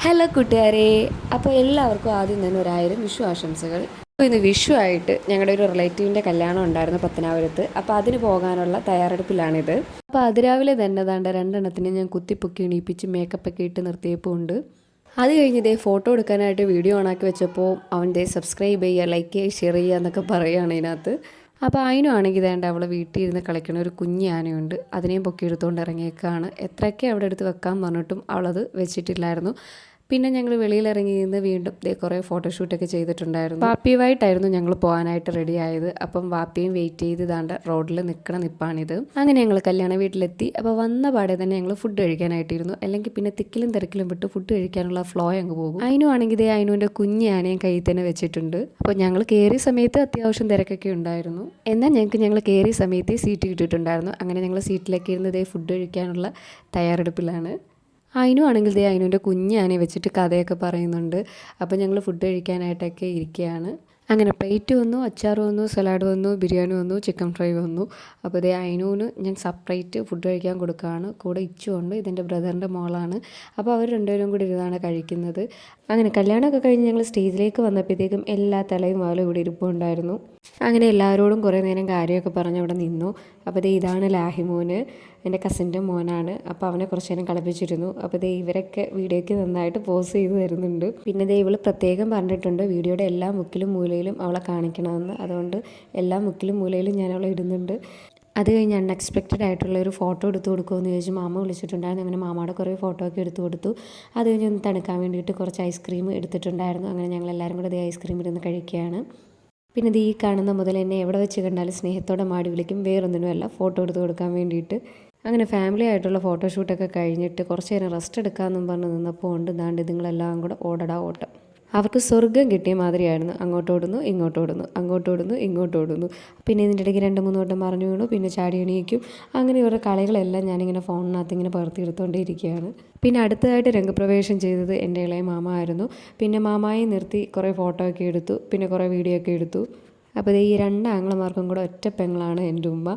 Hello കൂട്ടുകാരെ, അപ്പോൾ എല്ലാവർക്കും ആദ്യം തന്നെ 1000 വിഷു ആശംസകൾ. അപ്പോൾ ഇന്ന് വിഷു ആയിട്ട് ഞങ്ങളുടെ ഒരു റിലേറ്റീവിൻ്റെ കല്യാണം ഉണ്ടായിരുന്നു പത്തനാപുരത്ത്. അപ്പോൾ അതിന് പോകാനുള്ള തയ്യാറെടുപ്പിലാണിത്. അപ്പോൾ അതിരാവിലെ തന്നെ ദാണ്ട രണ്ടെണ്ണത്തിന് ഞാൻ കുത്തിപ്പൊക്കി എണീപ്പിച്ച് മേക്കപ്പൊക്കെ ഇട്ട് നിർത്തിയപ്പോൾ ഉണ്ട്. അത് കഴിഞ്ഞ് ഇതേ ഫോട്ടോ എടുക്കാനായിട്ട് വീഡിയോ ഓണാക്കി വെച്ചപ്പോൾ അവൻ്റെ സബ്സ്ക്രൈബ് ചെയ്യുക, ലൈക്ക് ചെയ്യുക, ഷെയർ ചെയ്യുക എന്നൊക്കെ പറയുകയാണ് ഇതിനകത്ത്. അപ്പോൾ അതിനാണെങ്കിൽ ഇതേണ്ട അവളെ വീട്ടിൽ ഇരുന്ന് കളിക്കണ ഒരു കുഞ്ഞ് ആനയുണ്ട്, അതിനെയും പൊക്കി എടുത്തുകൊണ്ട് ഇറങ്ങിയേക്കാണ്. എത്രയൊക്കെ അവിടെ എടുത്ത് വെക്കാൻ പറഞ്ഞിട്ടും അവളത് വെച്ചിട്ടില്ലായിരുന്നു. പിന്നെ ഞങ്ങൾ വെളിയിലിറങ്ങി നിന്ന് വീണ്ടും കുറേ ഫോട്ടോഷൂട്ടൊക്കെ ചെയ്തിട്ടുണ്ടായിരുന്നു. വാപ്പിയുമായിട്ടായിരുന്നു ഞങ്ങൾ പോകാനായിട്ട് റെഡി ആയത്. അപ്പം വാപ്പിയും വെയിറ്റ് ചെയ്ത് ദാണ്ട റോഡിൽ നിൽക്കണ നിപ്പാണിത്. അങ്ങനെ ഞങ്ങൾ കല്യാണ വീട്ടിലെത്തി. അപ്പോൾ വന്ന പാടെ തന്നെ ഞങ്ങൾ ഫുഡ് കഴിക്കാനായിട്ടിരുന്നു. അല്ലെങ്കിൽ പിന്നെ തിക്കിലും തിരക്കിലും വിട്ട് ഫുഡ് കഴിക്കാനുള്ള ഫ്ലോ അങ്ങ് പോകും. അതിനുവാണെങ്കിൽ അതിനുവിൻ്റെ കുഞ്ഞ് ആനയും കയ്യിൽ തന്നെ വെച്ചിട്ടുണ്ട്. അപ്പോൾ ഞങ്ങൾ കയറിയ സമയത്ത് അത്യാവശ്യം തിരക്കൊക്കെ ഉണ്ടായിരുന്നു. എന്നാൽ ഞങ്ങൾ കയറിയ സമയത്ത് സീറ്റ് കിട്ടിയിട്ടുണ്ടായിരുന്നു. അങ്ങനെ ഞങ്ങൾ സീറ്റിലേക്ക് ഇരുന്ന് ഫുഡ് കഴിക്കാനുള്ള തയ്യാറെടുപ്പിലാണ്. അതിനുവാണെങ്കിൽ അതിനുവിൻ്റെ കുഞ്ഞാനെ വെച്ചിട്ട് കഥയൊക്കെ പറയുന്നുണ്ട്. അപ്പോൾ ഞങ്ങൾ ഫുഡ് കഴിക്കാനായിട്ടൊക്കെ ഇരിക്കുകയാണ്. അങ്ങനെ പ്ലേറ്റ് വന്നു, അച്ചാർ വന്നു, സലാഡ് വന്നു, ബിരിയാണി വന്നു, ചിക്കൻ ഫ്രൈ വന്നു. അപ്പോൾ അതിനൂന് ഞാൻ സെപ്പറേറ്റ് ഫുഡ് കഴിക്കാൻ കൊടുക്കുകയാണ്. കൂടെ ഇച്ചുണ്ട്, ഇതെൻ്റെ ബ്രദറിൻ്റെ മോളാണ്. അപ്പോൾ അവർ രണ്ടുപേരും കൂടി ഇരുന്നാണ് കഴിക്കുന്നത്. അങ്ങനെ കല്യാണമൊക്കെ കഴിഞ്ഞ് ഞങ്ങൾ സ്റ്റേജിലേക്ക് വന്നപ്പോഴത്തേക്കും എല്ലാ തലയും വാലും ഇവിടെ ഇരിപ്പുണ്ടായിരുന്നു. അങ്ങനെ എല്ലാവരോടും കുറേ നേരം കാര്യമൊക്കെ പറഞ്ഞ് അവിടെ നിന്നു. അപ്പോൾ ഇതാണ് ലാഹിമോന്, എൻ്റെ കസിൻ്റെ മോനാണ്. അപ്പോൾ അവനെ കുറച്ച് നേരം കളിപ്പിച്ചിരുന്നു. അപ്പോൾ ഇവരൊക്കെ വീഡിയോയ്ക്ക് നന്നായിട്ട് പോസ് ചെയ്ത് തരുന്നുണ്ട്. പിന്നെ ഇവൾ പ്രത്യേകം പറഞ്ഞിട്ടുണ്ട് വീഡിയോയുടെ എല്ലാ മുക്കിലും മൂലയിലും അവളെ കാണിക്കണമെന്ന്. അതുകൊണ്ട് എല്ലാ മുക്കിലും മൂലയിലും ഞാൻ അവളെ ഇടുന്നുണ്ട്. അത് കഴിഞ്ഞ് അൺഎക്സ്പെക്റ്റഡ് ആയിട്ടുള്ള ഒരു ഫോട്ടോ എടുത്തു കൊടുക്കുമെന്ന് ചോദിച്ചു മാമ വിളിച്ചിട്ടുണ്ടായിരുന്നു. അങ്ങനെ മാമയുടെ കുറേ ഫോട്ടോ ഒക്കെ എടുത്തു കൊടുത്തു. അത് കഴിഞ്ഞ് ഒന്ന് തണുക്കാൻ വേണ്ടിയിട്ട് കുറച്ച് ഐസ്ക്രീം എടുത്തിട്ടുണ്ടായിരുന്നു. അങ്ങനെ ഞങ്ങളെല്ലാവരും കൂടെ ഐസ്ക്രീം ഇരുന്ന് കഴിക്കുകയാണ്. പിന്നെ ഈ കാണുന്ന മുതൽ എന്നെ എവിടെ വെച്ച് കണ്ടാലും സ്നേഹത്തോടെ മാടി വിളിക്കും, വേറൊന്നിനുമല്ല ഫോട്ടോ എടുത്ത് കൊടുക്കാൻ വേണ്ടിയിട്ട്. അങ്ങനെ ഫാമിലി ആയിട്ടുള്ള ഫോട്ടോഷൂട്ടൊക്കെ കഴിഞ്ഞിട്ട് കുറച്ച് നേരം റെസ്റ്റ് എടുക്കാമെന്നും പറഞ്ഞ് നിന്നപ്പോൾ ഉണ്ട് ദാണ്ട് ഇതുങ്ങളെല്ലാം കൂടെ ഓടടാ ഓട്ടം. അവർക്ക് സ്വർഗ്ഗം കിട്ടിയ മാതിരിയായിരുന്നു. അങ്ങോട്ടോടുന്നു, ഇങ്ങോട്ടോടുന്നു, അങ്ങോട്ടോടുന്നു, ഇങ്ങോട്ടോടുന്നു. പിന്നെ ഇതിൻ്റെ ഇടയ്ക്ക് 2-3 വട്ടം മറിഞ്ഞു വീണു, പിന്നെ ചാടി എണീക്കും. അങ്ങനെ ഇവരുടെ കളികളെല്ലാം ഞാനിങ്ങനെ ഫോണിനകത്ത് ഇങ്ങനെ പകർത്തിയെടുത്തുകൊണ്ടേയിരിക്കുകയാണ്. പിന്നെ അടുത്തതായിട്ട് രംഗപ്രവേശം ചെയ്തത് എൻ്റെ ഇളയ മാമ ആയിരുന്നു. പിന്നെ മാമായെ നിർത്തി കുറേ ഫോട്ടോ ഒക്കെ എടുത്തു, പിന്നെ കുറേ വീഡിയോ ഒക്കെ എടുത്തു. അപ്പോൾ ഈ 2 ആങ്ങളമാർക്കും കൂടെ ഒറ്റ പെങ്ങളാണ് എൻ്റെ ഉമ്മ.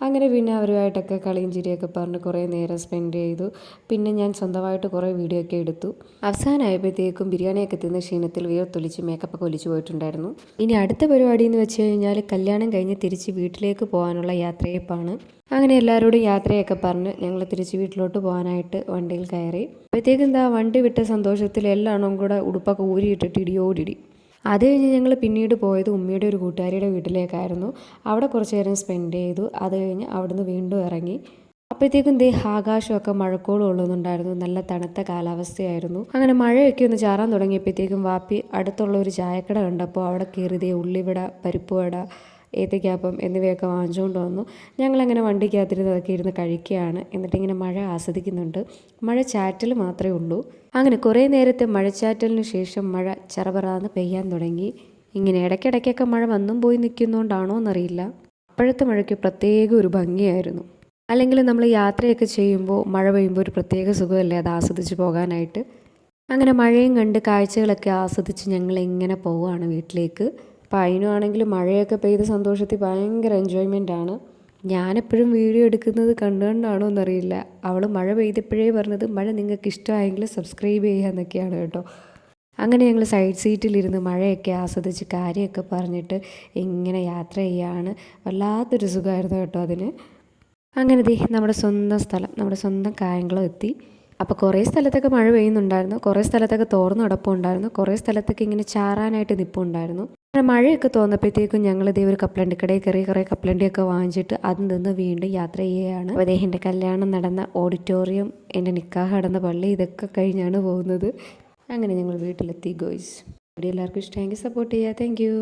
അങ്ങനെ പിന്നെ അവരുമായിട്ടൊക്കെ കളിയും ചിരിയൊക്കെ പറഞ്ഞ് കുറേ നേരം സ്പെൻഡ് ചെയ്തു. പിന്നെ ഞാൻ സ്വന്തമായിട്ട് കുറേ വീഡിയോ ഒക്കെ എടുത്തു. അവസാനമായപ്പോഴത്തേക്കും ബിരിയാണിയൊക്കെ തിന്ന ക്ഷീണത്തിൽ വിയർത്തൊലിച്ച് മേക്കപ്പൊക്കെ ഒലിച്ചു പോയിട്ടുണ്ടായിരുന്നു. ഇനി അടുത്ത പരിപാടി എന്ന് വെച്ച് കഴിഞ്ഞാൽ കല്യാണം കഴിഞ്ഞ് തിരിച്ച് വീട്ടിലേക്ക് പോകാനുള്ള യാത്രയപ്പാണ്. അങ്ങനെ എല്ലാവരോടും യാത്രയൊക്കെ പറഞ്ഞ് ഞങ്ങൾ തിരിച്ച് വീട്ടിലോട്ട് പോകാനായിട്ട് വണ്ടിയിൽ കയറി. അപ്പോഴത്തേക്കും വണ്ടി വിട്ട സന്തോഷത്തിൽ എല്ലാവരും കൂടെ ഉടുപ്പൊക്കെ ഊരിയിട്ടിട്ട് ഇടിയോടിടി. അത് കഴിഞ്ഞ് ഞങ്ങൾ പിന്നീട് പോയത് ഉമ്മയുടെ ഒരു കൂട്ടുകാരിയുടെ വീട്ടിലേക്കായിരുന്നു. അവിടെ കുറച്ച് നേരം സ്പെൻഡ് ചെയ്തു. അത് കഴിഞ്ഞ് അവിടുന്ന് വീണ്ടും ഇറങ്ങി. അപ്പോഴത്തേക്കും ആകാശമൊക്കെ മഴക്കോളം ഉള്ളുന്നുണ്ടായിരുന്നു. നല്ല തണുത്ത കാലാവസ്ഥയായിരുന്നു. അങ്ങനെ മഴയൊക്കെ ഒന്ന് ചാറാൻ തുടങ്ങിയപ്പോഴത്തേക്കും വാപ്പി അടുത്തുള്ള ഒരു ചായക്കട കണ്ടപ്പോൾ അവിടെ കയറി ഉള്ളിവട, പരിപ്പുവട, ഏത്തയ്ക്കാപ്പം എന്നിവയൊക്കെ വാങ്ങിച്ചുകൊണ്ട് വന്നു. ഞങ്ങളങ്ങനെ വണ്ടിക്കകത്തിരുന്ന് അതൊക്കെ ഇരുന്ന് കഴിക്കുകയാണ്. എന്നിട്ടിങ്ങനെ മഴ ആസ്വദിക്കുന്നുണ്ട്. മഴ ചാറ്റൽ മാത്രമേ ഉള്ളൂ. അങ്ങനെ കുറേ നേരത്തെ മഴച്ചാറ്റലിന് ശേഷം മഴ ചറപറാന്ന് പെയ്യാൻ തുടങ്ങി. ഇങ്ങനെ ഇടയ്ക്കിടയ്ക്കൊക്കെ മഴ വന്നും പോയി നിൽക്കുന്നതുകൊണ്ടാണോ എന്നറിയില്ല. അപ്പോഴത്തെ മഴയ്ക്ക് പ്രത്യേക ഒരു ഭംഗിയായിരുന്നു. അല്ലെങ്കിൽ നമ്മൾ യാത്രയൊക്കെ ചെയ്യുമ്പോൾ മഴ പെയ്യുമ്പോൾ ഒരു പ്രത്യേക സുഖമല്ലേ അത് ആസ്വദിച്ച് പോകാനായിട്ട്. അങ്ങനെ മഴയും കണ്ട് കാഴ്ചകളൊക്കെ ആസ്വദിച്ച് ഞങ്ങൾ ഇങ്ങനെ പോവുകയാണ് വീട്ടിലേക്ക്. അപ്പോൾ അതിനാണെങ്കിലും മഴയൊക്കെ പെയ്ത സന്തോഷത്തിൽ ഭയങ്കര എൻജോയ്മെൻ്റാണ്. ഞാനെപ്പോഴും വീഡിയോ എടുക്കുന്നത് കണ്ടുകൊണ്ടാണോ എന്നറിയില്ല. അവൾ മഴ പെയ്തപ്പോഴേ പറഞ്ഞത് മഴ നിങ്ങൾക്ക് ഇഷ്ടമായെങ്കിൽ സബ്സ്ക്രൈബ് ചെയ്യുക എന്നൊക്കെയാണ് കേട്ടോ. അങ്ങനെ ഞങ്ങൾ സൈഡ് സീറ്റിലിരുന്ന് മഴയൊക്കെ ആസ്വദിച്ച് കാര്യമൊക്കെ പറഞ്ഞിട്ട് ഇങ്ങനെ യാത്ര ചെയ്യുകയാണ്. വല്ലാത്തൊരു സുഖമായിരുന്നു കേട്ടോ അതിന്. അങ്ങനെ നമ്മുടെ സ്വന്തം സ്ഥലം, നമ്മുടെ സ്വന്തം കായംകുളം എത്തി. അപ്പോൾ കുറേ സ്ഥലത്തൊക്കെ മഴ പെയ്യുന്നുണ്ടായിരുന്നു, കുറേ സ്ഥലത്തൊക്കെ തോർന്ന് കിടപ്പുണ്ടായിരുന്നു, കുറേ സ്ഥലത്തൊക്കെ ഇങ്ങനെ ചാറാനായിട്ട് നിൽപ്പുണ്ടായിരുന്നു. അങ്ങനെ മഴയൊക്കെ തോന്നപ്പോഴത്തേക്കും ഞങ്ങൾ ഒരു കപ്പലണ്ടിക്കടയിൽ കയറി കുറേ കപ്പലണ്ടിയൊക്കെ വാങ്ങിച്ചിട്ട് അതിൽ നിന്ന് വീണ്ടും യാത്ര ചെയ്യുകയാണ്. അപ്പോൾ എൻ്റെ കല്യാണം നടന്ന ഓഡിറ്റോറിയം, എൻ്റെ നിക്കാഹ് നടന്ന പള്ളി, ഇതൊക്കെ കഴിഞ്ഞാണ് പോകുന്നത്. അങ്ങനെ ഞങ്ങൾ വീട്ടിലെത്തി ഗോയ്സ്. ഇവിടെ എല്ലാവർക്കും ഇഷ്ടമെങ്കിൽ സപ്പോർട്ട് ചെയ്യുക. Thank you.